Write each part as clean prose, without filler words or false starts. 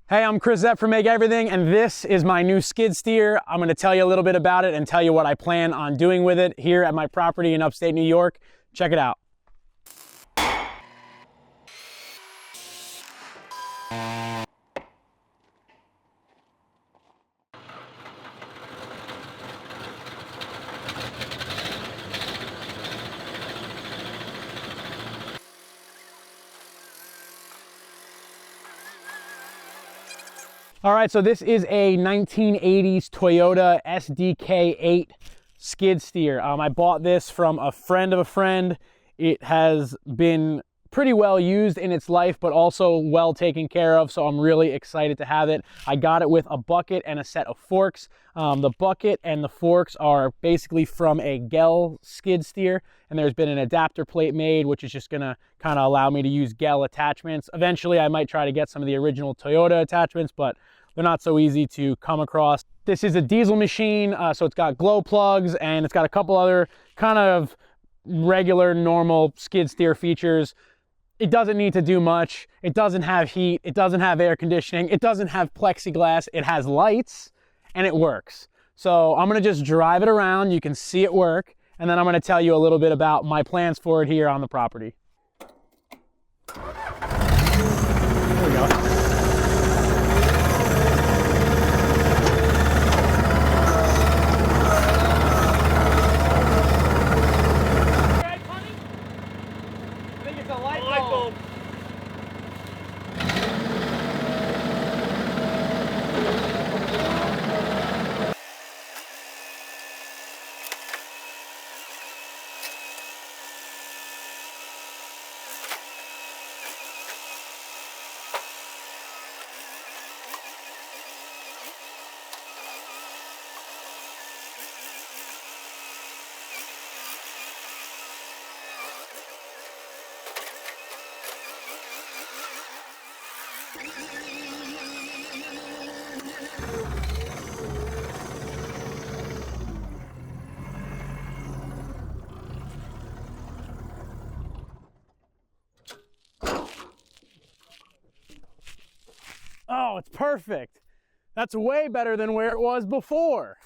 Hey, I'm Chris Zepp from Make Everything, and this is my new skid steer. I'm going to tell you a little bit about it and tell you what I plan on doing with it here at my property in upstate New York. Check it out. All right, so this is a 1980s Toyota SKD8 Skid Steer. I bought this from a friend of a friend. It has been pretty well used in its life, but also well taken care of, so I'm really excited to have it. I got it with a bucket and a set of forks. The bucket and the forks are basically from a Gell skid steer, and there's been an adapter plate made, which is just gonna kind of allow me to use Gell attachments. Eventually, I might try to get some of the original Toyota attachments, but they're not so easy to come across. This is a diesel machine, so it's got glow plugs, and it's got a couple other kind of regular, normal skid steer features. It doesn't need to do much. It doesn't have heat. It doesn't have air conditioning. It doesn't have plexiglass. It has lights, and it works. So I'm gonna just drive it around. You can see it work, and then I'm gonna tell you a little bit about my plans for it here on the property. There we go. Oh, it's perfect. That's way better than where it was before.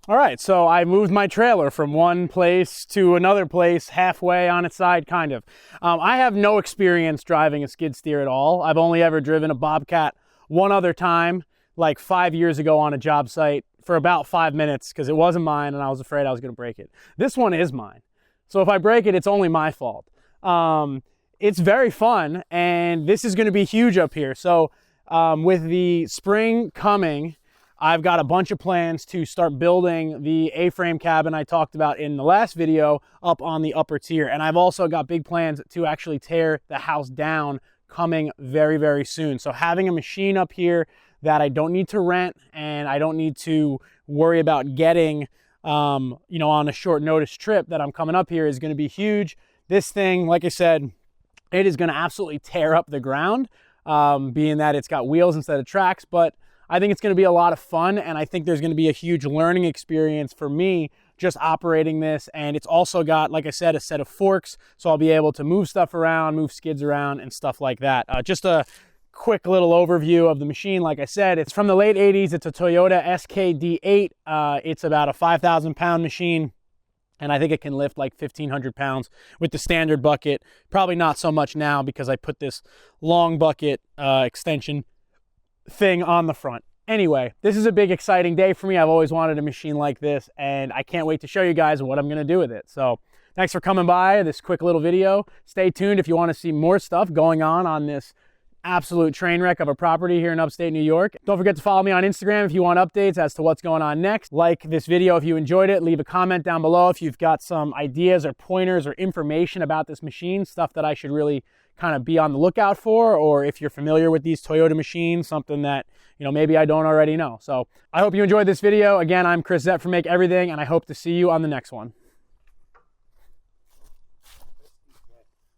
All right, so I moved my trailer from one place to another place, halfway on its side, kind of. I have no experience driving a skid steer at all. I've only ever driven a Bobcat one other time, like 5 years ago on a job site for about 5 minutes because it wasn't mine and I was afraid I was gonna break it. This one is mine. So if I break it, it's only my fault. It's very fun, and this is gonna be huge up here. So with the spring coming, I've got a bunch of plans to start building the A-frame cabin I talked about in the last video up on the upper tier. And I've also got big plans to actually tear the house down coming very, very soon. So having a machine up here that I don't need to rent and I don't need to worry about getting, on a short notice trip that I'm coming up here is going to be huge. This thing, like I said, it is going to absolutely tear up the ground. Being that it's got wheels instead of tracks, but I think it's going to be a lot of fun, and I think there's going to be a huge learning experience for me just operating this. And it's also got, like I said, a set of forks, so I'll be able to move stuff around, move skids around and stuff like that. Just a quick little overview of the machine. Like I said, it's from the late 80s. It's a Toyota SKD8. It's about a 5,000 pound machine, and I think it can lift like 1,500 pounds with the standard bucket. Probably not so much now because I put this long bucket extension thing on the front. Anyway, this is a big, exciting day for me. I've always wanted a machine like this, and I can't wait to show you guys what I'm going to do with it. So thanks for coming by this quick little video. Stay tuned if you want to see more stuff going on this absolute train wreck of a property here in upstate New York. Don't forget to follow me on Instagram if you want updates as to what's going on next. Like this video if you enjoyed it. Leave a comment down below if you've got some ideas or pointers or information about this machine, stuff that I should really kind of be on the lookout for, or if you're familiar with these Toyota machines, something that, maybe I don't already know. So I hope you enjoyed this video. Again, I'm Chris Zepp from Make Everything, and I hope to see you on the next one.